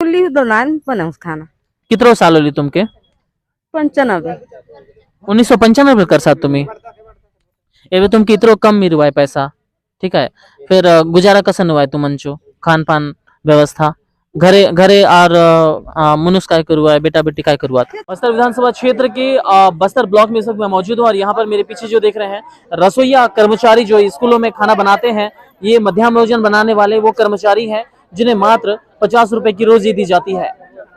लिह दो ना बनाऊस खाना कितरो साल होली तुमके 95 1995 करसात तुम्ही एवे तुम कितरो कम मिरवाय पैसा ठीक है फिर गुजारा कसन हुआ तुमंचो खान पान व्यवस्था घरे घरे और मनुष्य काय करुआ बेटा बेटी काय करुआ बस्तर विधानसभा क्षेत्र के बस्तर ब्लॉक में इस वक्त मैं मौजूद हूँ और यहाँ पर मेरे पीछे जो देख रहे हैं रसोईया कर्मचारी जो स्कूलों में खाना बनाते हैं ये मध्याह्न भोजन बनाने वाले वो कर्मचारी हैं जिन्हें मात्र 50 रुपए की रोजी दी जाती है।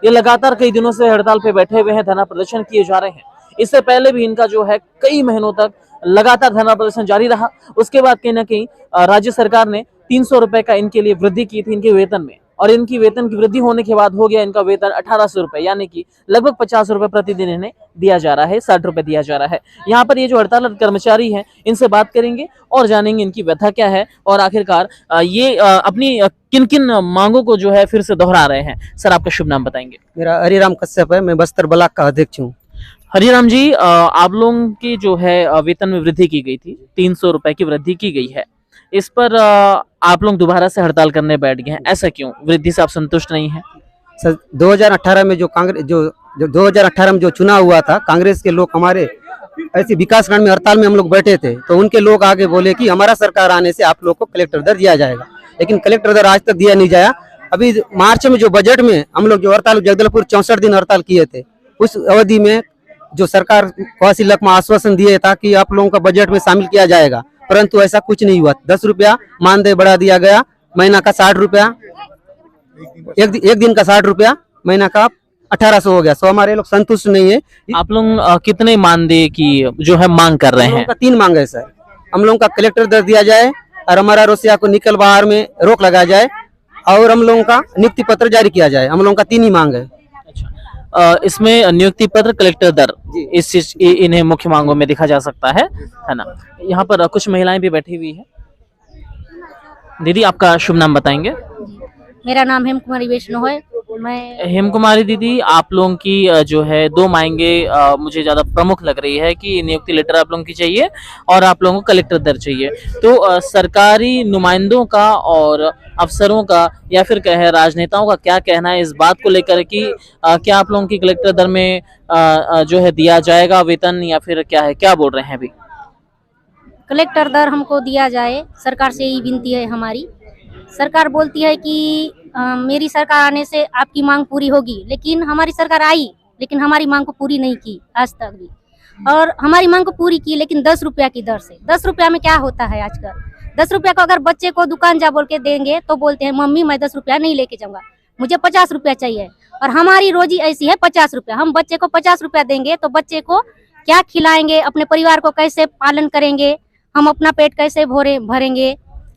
ये लगातार कई दिनों से हड़ताल पे बैठे हुए हैं, धरना प्रदर्शन किए जा रहे हैं। इससे पहले भी इनका जो है कई महीनों तक लगातार धरना प्रदर्शन जारी रहा। उसके बाद कहीं ना कहीं राज्य सरकार ने 300 रुपए का इनके लिए वृद्धि की थी इनके वेतन में, और इनकी वेतन की वृद्धि होने के बाद हो गया इनका वेतन 1800 रुपए, यानी कि लगभग 50 रुपए प्रतिदिन इन्हें दिया जा रहा है, 60 रुपए दिया जा रहा है। यहाँ पर ये जो हड़ताल कर्मचारी हैं इनसे बात करेंगे और जानेंगे इनकी व्यथा क्या है और आखिरकार ये अपनी किन किन मांगों को जो है फिर से दोहरा रहे हैं। सर आपका शुभ नाम बताएंगे? मेरा हरिराम कश्यप है, मैं बस्तर ब्लॉक का अध्यक्ष हूँ। हरिराम जी, आप लोगों की जो है वेतन में वृद्धि की गई थी, 300 रुपए की वृद्धि की गई है, इस पर आप लोग दोबारा से हड़ताल करने बैठ गए हैं, ऐसा क्यों? वृद्धि से आप संतुष्ट नहीं हैं? सर 2018 में जो कांग्रेस जो 2018 में जो चुनाव हुआ था, कांग्रेस के लोग हमारे ऐसे विकासखंड में हड़ताल में हम लोग बैठे थे, तो उनके लोग आगे बोले कि हमारा सरकार आने से आप लोग को कलेक्टर दर दिया जाएगा, लेकिन कलेक्टर दर आज तक दिया नहीं जाया। अभी मार्च में जो बजट में हम लोग जो हड़ताल जगदलपुर 64 दिन हड़ताल किए थे, उस अवधि में जो सरकार क्वासी लकमा आश्वासन दिए था कि आप लोगों का बजट में शामिल किया जाएगा, परंतु ऐसा कुछ नहीं हुआ। 10 रुपया मानदेय बढ़ा दिया गया, महीना का 60 रुपया, एक दिन का 60 रुपया, महीना का 1800 हो गया। सो हमारे लोग संतुष्ट नहीं है। आप लोग कितने मानदेय की जो है मांग कर रहे हैं? 3 मांग है सर। हम लोगों का कलेक्टर दर दिया जाए और हमारा रोसिया को निकल बाहर में रोक लगाया जाए और हम लोगों का नियुक्ति पत्र जारी किया जाए। हम लोगों का 3 ही मांग है। इसमें नियुक्ति पत्र, कलेक्टर दर, इस चीज इन्हें मुख्य मांगों में देखा जा सकता है ना। यहाँ पर कुछ महिलाएं भी बैठी हुई है। दीदी आपका शुभ नाम बताएंगे? मेरा नाम हेम कुमारी वैष्णव है। मैं हेम कुमारी दीदी, आप लोगों की जो है 2 मांगे मुझे ज्यादा प्रमुख लग रही है कि नियुक्ति लेटर आप लोगों की चाहिए और आप लोगों को कलेक्टर दर चाहिए। तो सरकारी नुमाइंदों का और अफसरों का या फिर कहे राजनेताओं का क्या कहना है इस बात को लेकर कि क्या आप लोगों की कलेक्टर दर में जो है दिया जाएगा वेतन, या फिर क्या है, क्या बोल रहे हैं अभी? कलेक्टर दर हमको दिया जाए, सरकार से यही विनती है हमारी। सरकार बोलती है कि मेरी सरकार आने से आपकी मांग पूरी होगी, लेकिन हमारी सरकार आई लेकिन हमारी मांग को पूरी नहीं की आज तक भी, और हमारी मांग को पूरी की लेकिन 10 रुपया की दर से। 10 रुपया में क्या होता है आजकल? 10 रुपया को अगर बच्चे को दुकान जा बोल के देंगे तो बोलते हैं मम्मी मैं 10 रुपया नहीं लेके जाऊंगा, मुझे 50 रुपया चाहिए, और हमारी रोजी ऐसी है 50 रुपया। हम बच्चे को 50 रुपया देंगे तो बच्चे को क्या खिलाएंगे, अपने परिवार को कैसे पालन करेंगे, हम अपना पेट कैसे भरेंगे,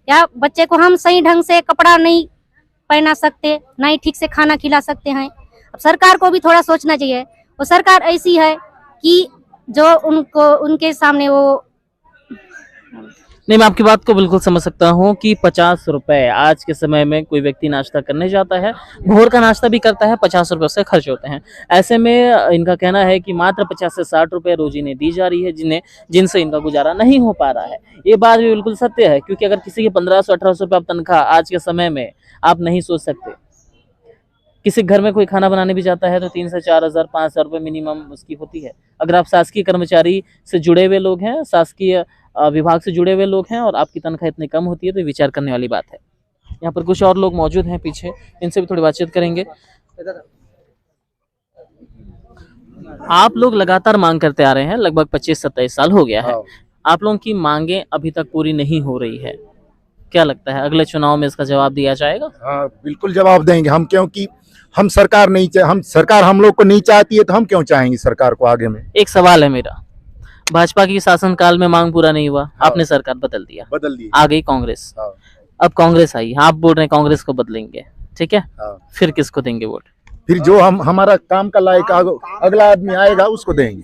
या बच्चे को हम सही ढंग से कपड़ा नहीं पहना सकते, ना ही ठीक से खाना खिला सकते हैं। अब सरकार को भी थोड़ा सोचना चाहिए। वो सरकार ऐसी है कि जो उनको उनके सामने वो नहीं, मैं आपकी बात को बिल्कुल समझ सकता हूँ कि 50 रुपए आज के समय में कोई व्यक्ति नाश्ता करने जाता है, भोर का नाश्ता भी करता है, 50 रुपए उससे खर्च होते हैं। ऐसे में इनका कहना है कि मात्र 50 से 60 रुपए रोजी इन्हें दी जा रही है, जिनसे इनका गुजारा नहीं हो पा रहा है। ये बात भी बिल्कुल सत्य है, क्योंकि अगर किसी की 1500-1800 रुपये तनख्वाह आज के समय में आप नहीं सोच सकते। किसी घर में कोई खाना बनाने भी जाता है तो 3 से 4 हजार 5 हजार रुपये मिनिमम उसकी होती है। अगर आप शासकीय कर्मचारी से जुड़े हुए लोग हैं, शासकीय विभाग से जुड़े हुए लोग हैं और आपकी तनख्वाह इतनी कम होती है तो विचार करने वाली बात है। यहाँ पर कुछ और लोग मौजूद हैं पीछे, इनसे भी थोड़ी बातचीत करेंगे। आप लोग लगातार मांग करते आ रहे हैं, लगभग 25-27 साल हो गया है। आप लोगों की मांगे अभी तक पूरी नहीं हो रही है, क्या लगता है अगले चुनाव में इसका जवाब दिया जाएगा? हाँ बिल्कुल जवाब देंगे हम, क्योंकि हम सरकार नहीं सरकार हम लोग को नहीं चाहती है तो हम क्यों चाहेंगे सरकार को आगे में। एक सवाल है मेरा, भाजपा की शासनकाल में मांग पूरा नहीं हुआ, आपने सरकार बदल दी, आ गई कांग्रेस, अब कांग्रेस आई, आप बोल रहे हैं कांग्रेस को बदलेंगे, ठीक है, फिर किसको देंगे वोट? फिर जो हमारा काम का लायक अगला आदमी आएगा उसको देंगे।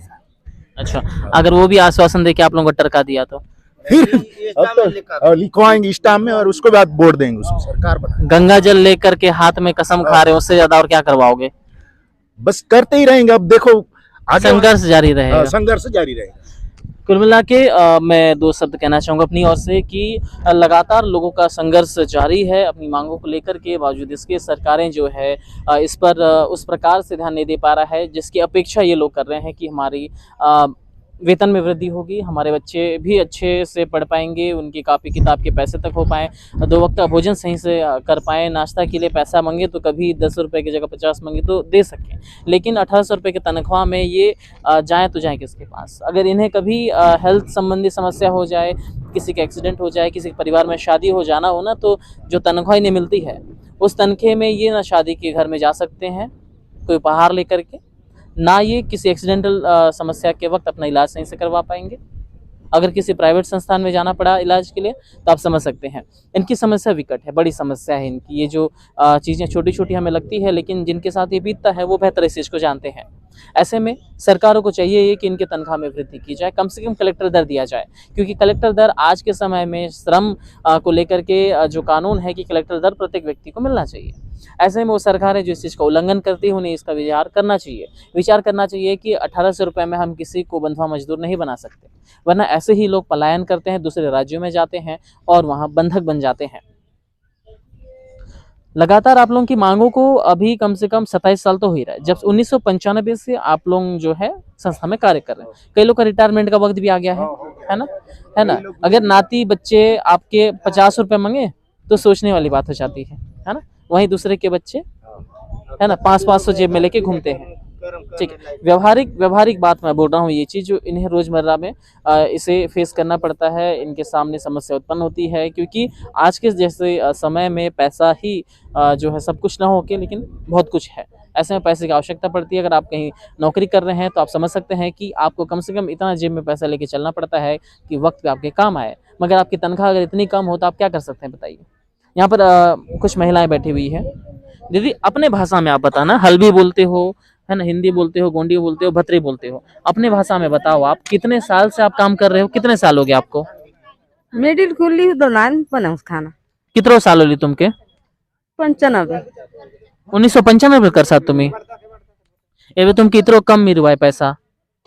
अच्छा, अगर वो भी आश्वासन दे के आप लोगों को टरका दिया तो फिर अब तो लिखवाएंगे स्टाम्प में और उसको बाद वोट देंगे, उसको सरकार बना। गंगा जल लेकर के हाथ में कसम खा रहे हो, उससे ज्यादा और क्या करवाओगे? बस करते ही रहेंगे। अब देखो संघर्ष जारी रहेगा। संघर्ष जारी रहेगा। कुल मिला के मैं दो शब्द कहना चाहूँगा अपनी ओर से कि लगातार लोगों का संघर्ष जारी है अपनी मांगों को लेकर के। बावजूद इसके सरकारें जो है इस पर उस प्रकार से ध्यान नहीं दे पा रहा है जिसकी अपेक्षा ये लोग कर रहे हैं कि हमारी वेतन में वृद्धि होगी, हमारे बच्चे भी अच्छे से पढ़ पाएंगे, उनकी कापी किताब के पैसे तक हो पाएँ, 2 वक्त का भोजन सही से कर पाएँ, नाश्ता के लिए पैसा मांगे तो कभी 10 रुपये की जगह 50 मांगे तो दे सकें। लेकिन 1800 रुपये की तनख्वाह में ये जाएँ तो जाएँ किसके पास? अगर इन्हें कभी हेल्थ संबंधी समस्या हो जाए, किसी का एक्सीडेंट हो जाए, किसी के परिवार में शादी हो जाना हो ना, तो जो तनख्वाह इन्हें मिलती है उस तनख्वाह में ये ना शादी के घर में जा सकते हैं कोई उपहार लेकर के, ना ये किसी एक्सीडेंटल समस्या के वक्त अपना इलाज सही से करवा पाएंगे। अगर किसी प्राइवेट संस्थान में जाना पड़ा इलाज के लिए तो आप समझ सकते हैं इनकी समस्या विकट है, बड़ी समस्या है इनकी। ये जो चीज़ें छोटी छोटी हमें लगती है लेकिन जिनके साथ ये बीतता है वो बेहतर इस चीज़ को जानते हैं। ऐसे में सरकारों को चाहिए ये कि इनके तनख्वाह में वृद्धि की जाए, कम से कम कलेक्टर दर दिया जाए, क्योंकि कलेक्टर दर आज के समय में श्रम को लेकर के जो कानून है कि कलेक्टर दर प्रत्येक व्यक्ति को मिलना चाहिए। ऐसे में वो सरकारें जो इस चीज़ का उल्लंघन करती है उन्हें इसका विचार करना चाहिए कि 1800 रुपये में हम किसी को बंधुआ मजदूर नहीं बना सकते, वरना ऐसे ही लोग पलायन करते हैं, दूसरे राज्यों में जाते हैं और वहाँ बंधक बन जाते हैं। लगातार आप लोगों की मांगों को अभी कम से कम 27 साल तो हो ही रहा है, जब 1995 से आप लोग जो है संस्था में कार्य कर रहे हैं। कई लोग का रिटायरमेंट का वक्त भी आ गया है ना। अगर नाती बच्चे आपके 50 रुपये मांगे तो सोचने वाली बात हो जाती है ना। वहीं दूसरे के बच्चे है ना 500-500 जेब में लेके घूमते हैं। ठीक है, व्यवहारिक बात मैं बोल रहा हूँ, ये चीज़ जो इन्हें रोज़मर्रा में इसे फेस करना पड़ता है, इनके सामने समस्या उत्पन्न होती है, क्योंकि आज के जैसे समय में पैसा ही जो है सब कुछ ना हो के लेकिन बहुत कुछ है। ऐसे में पैसे की आवश्यकता पड़ती है। अगर आप कहीं नौकरी कर रहे हैं तो आप समझ सकते हैं कि आपको कम से कम इतना जेब में पैसा लेके चलना पड़ता है कि वक्त पे आपके काम आए। मगर आपकी तनख्वाह अगर इतनी कम हो तो आप क्या कर सकते हैं बताइए। यहाँ पर कुछ महिलाएं बैठी हुई है। दीदी अपने भाषा में आप बताना, हल्बी बोलते हो है ना, हिंदी बोलते हो, गोंडी बोलते हो, भत्री बोलते हो, अपने भाषा में बताओ आप कितने साल से आप काम कर रहे हो, कितने साल हो गए आपको? मिडिल खुली दौरान बनवस खाना कितने साल होली तुमके? 95 1995 कर साथ तुम्ही एवे तुम कितरो कम मिरवाय पैसा,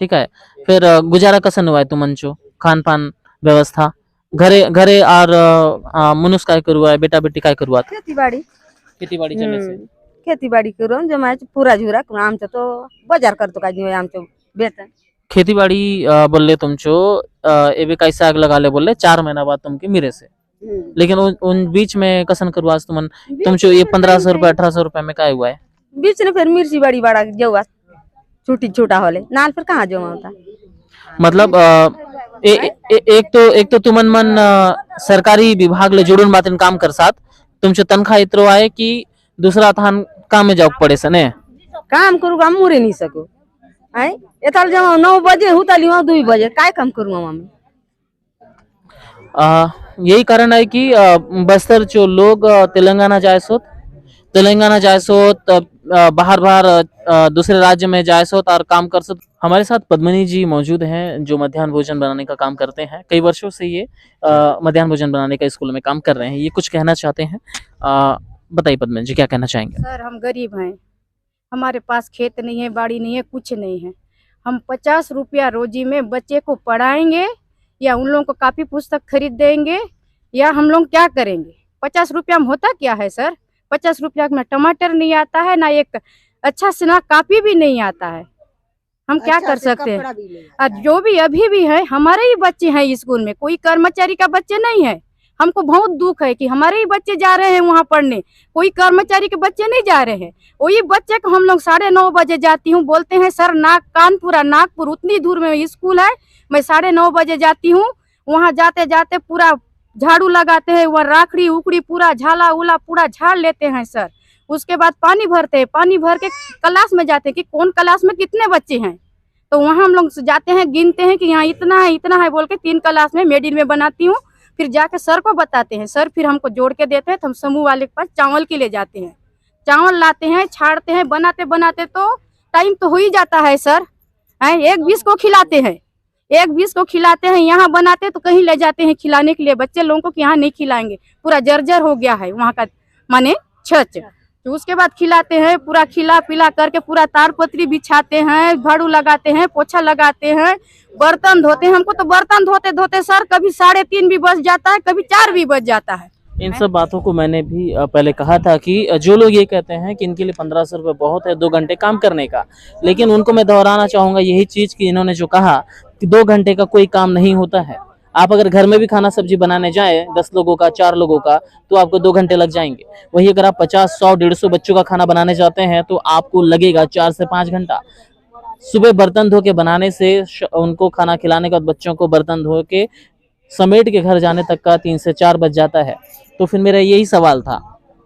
ठीक है। फिर गुजारा कसन हुआ तुमंचो, खान पान व्यवस्था घरे और मनुष्य काय करुआ, बेटा बेटी काय करुआ? खेती बाड़ी चले से खेती बाड़ी करून जमायचं पुरा झुरा आमचं तो बाजार करतो काय नाही आमचं वेतन। खेती बाड़ी बोलले तुमचो एवे कैसा आग लगा ले बोलले 4 महीना बाद तुमके मिरे से, लेकिन उन बीच में कसन करवा तुमन तुमचो ये 1500 रुपए 1800 रुपए में काय हुआ है? बीच ने फिर मिर्ची बाड़ी बड़ा जवा छोटी छोटा होले नाल फिर कहाँ जमा होता। मतलब एक तो तुमन मन सरकारी विभाग ले जुड़ून बातें काम कर साथ तुमचो तनख्वाह इतरो आए कि दूसरा थान काम में जाओ पड़े सने काम करू काम मुरे नहीं सको है एताल जमा 9 बजे हुताली 2 बजे काय काम करूँ हम। यही कारण है कि बस्तर जो लोग तेलंगाना जाए सो बाहर दूसरे राज्य में जाए सो और काम कर सो। हमारे साथ पद्मिनी जी मौजूद हैं जो मध्याह्न भोजन बनाने का काम करते हैं। कई वर्षों से ये मध्याह्न भोजन बनाने का स्कूल में काम कर रहे हैं। ये कुछ कहना चाहते हैं, बताइए पद्मिनी जी क्या कहना चाहेंगे? सर हम गरीब हैं, हमारे पास खेत नहीं है, बाड़ी नहीं है, कुछ नहीं है। हम 50 रुपया रोजी में बच्चे को पढ़ाएंगे या उन लोगों को कापी पुस्तक खरीद देंगे या हम लोग क्या करेंगे? 50 रुपया में होता क्या है सर? 50 रुपया में टमाटर नहीं आता है, ना एक अच्छा से ना कापी भी नहीं आता है। हम क्या कर सकते हैं? और जो भी अभी भी है हमारे ही बच्चे हैं स्कूल में, कोई कर्मचारी का बच्चे नहीं है। हमको बहुत दुख है कि हमारे ही बच्चे जा रहे हैं वहाँ पढ़ने, कोई कर्मचारी के बच्चे नहीं जा रहे हैं। वही बच्चे को हम लोग 9:30 बजे जाती हूँ, बोलते हैं सर नागपुर उतनी दूर में स्कूल है, मैं 9:30 बजे जाती हूँ। वहाँ जाते जाते पूरा झाड़ू लगाते हैं, वहाँ राखड़ी उकड़ी पूरा झाला उला पूरा झाड़ लेते हैं सर। उसके बाद पानी भरते हैं, पानी भर के क्लास में जाते हैं कि कौन क्लास में कितने बच्चे हैं। तो वहाँ हम लोग जाते हैं, गिनते हैं कि यहाँ इतना है बोल के 3 क्लास में मेडिल में बनाती हूँ। फिर जाके सर को बताते हैं, सर फिर हमको जोड़ के देते हैं। तो हम समूह वाले के पास चावल के ले जाते हैं, चावल लाते हैं, छाड़ते हैं, बनाते बनाते तो टाइम तो हो ही जाता है सर। 1:20 को खिलाते हैं, 1:20 को खिलाते हैं। यहाँ बनाते तो कहीं ले जाते हैं खिलाने के लिए बच्चे लोगों को, यहाँ नहीं खिलाएंगे, पूरा जर्जर हो गया है वहाँ का माने छच। तो उसके बाद खिलाते हैं, पूरा खिला पिला करके पूरा तारपत्री बिछाते हैं, झाड़ू लगाते हैं, पोछा लगाते हैं, बर्तन धोते हैं। हमको तो बर्तन धोते धोते सर कभी 3:30 भी बज जाता है, कभी 4 भी बज जाता है। इन सब बातों को मैंने भी पहले कहा था कि जो लोग ये कहते हैं कि इनके लिए 1500 रुपये बहुत है 2 घंटे काम करने का, लेकिन उनको मैं दोहराना चाहूँगा यही चीज़ कि इन्होंने जो कहा कि 2 घंटे का कोई काम नहीं होता है। आप अगर घर में भी खाना सब्जी बनाने जाए 10 लोगों का 4 लोगों का तो आपको 2 घंटे लग जाएंगे। वही अगर आप 50, 100, 150 बच्चों का खाना बनाने जाते हैं तो आपको लगेगा 4 से 5 घंटा। सुबह बर्तन धो के बनाने से उनको खाना खिलाने के बाद बच्चों को बर्तन धो के समेट के घर जाने तक का 3 से 4 बज जाता है। तो फिर मेरा यही सवाल था,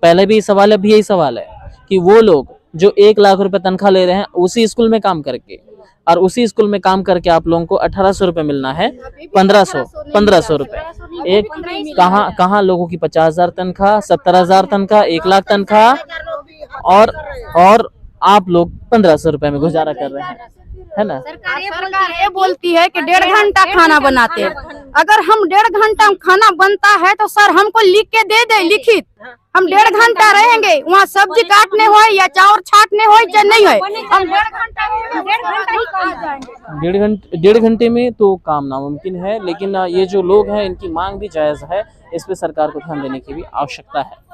पहले भी सवाल है, अभी यही सवाल है कि वो लोग जो 1 लाख रुपए तनख्वाह ले रहे हैं उसी स्कूल में काम करके, और उसी स्कूल में काम करके आप लोगों को 1800 रुपये मिलना है, 1500 रुपये एक, कहाँ लोगों की 50,000 तनख्वाह, 70,000 तनख्वाह, 1 लाख तनख्वाह, और आप लोग 1500 रुपये में गुजारा कर रहे हैं, है ना। सरकार ये बोलती है कि 1.5 घंटा खाना बनाते हैं। अगर हम 1.5 घंटा खाना बनता है तो सर हमको लिख के दे दे लिखित, हम 1.5 घंटा रहेंगे वहाँ, सब्जी काटने हो या चावल छाटने हो या नहीं हो, हम 1.5 घंटे में तो काम नामुमकिन है। लेकिन ये जो लोग हैं इनकी मांग भी जायज़ है, इस पे सरकार को ध्यान देने की भी आवश्यकता है।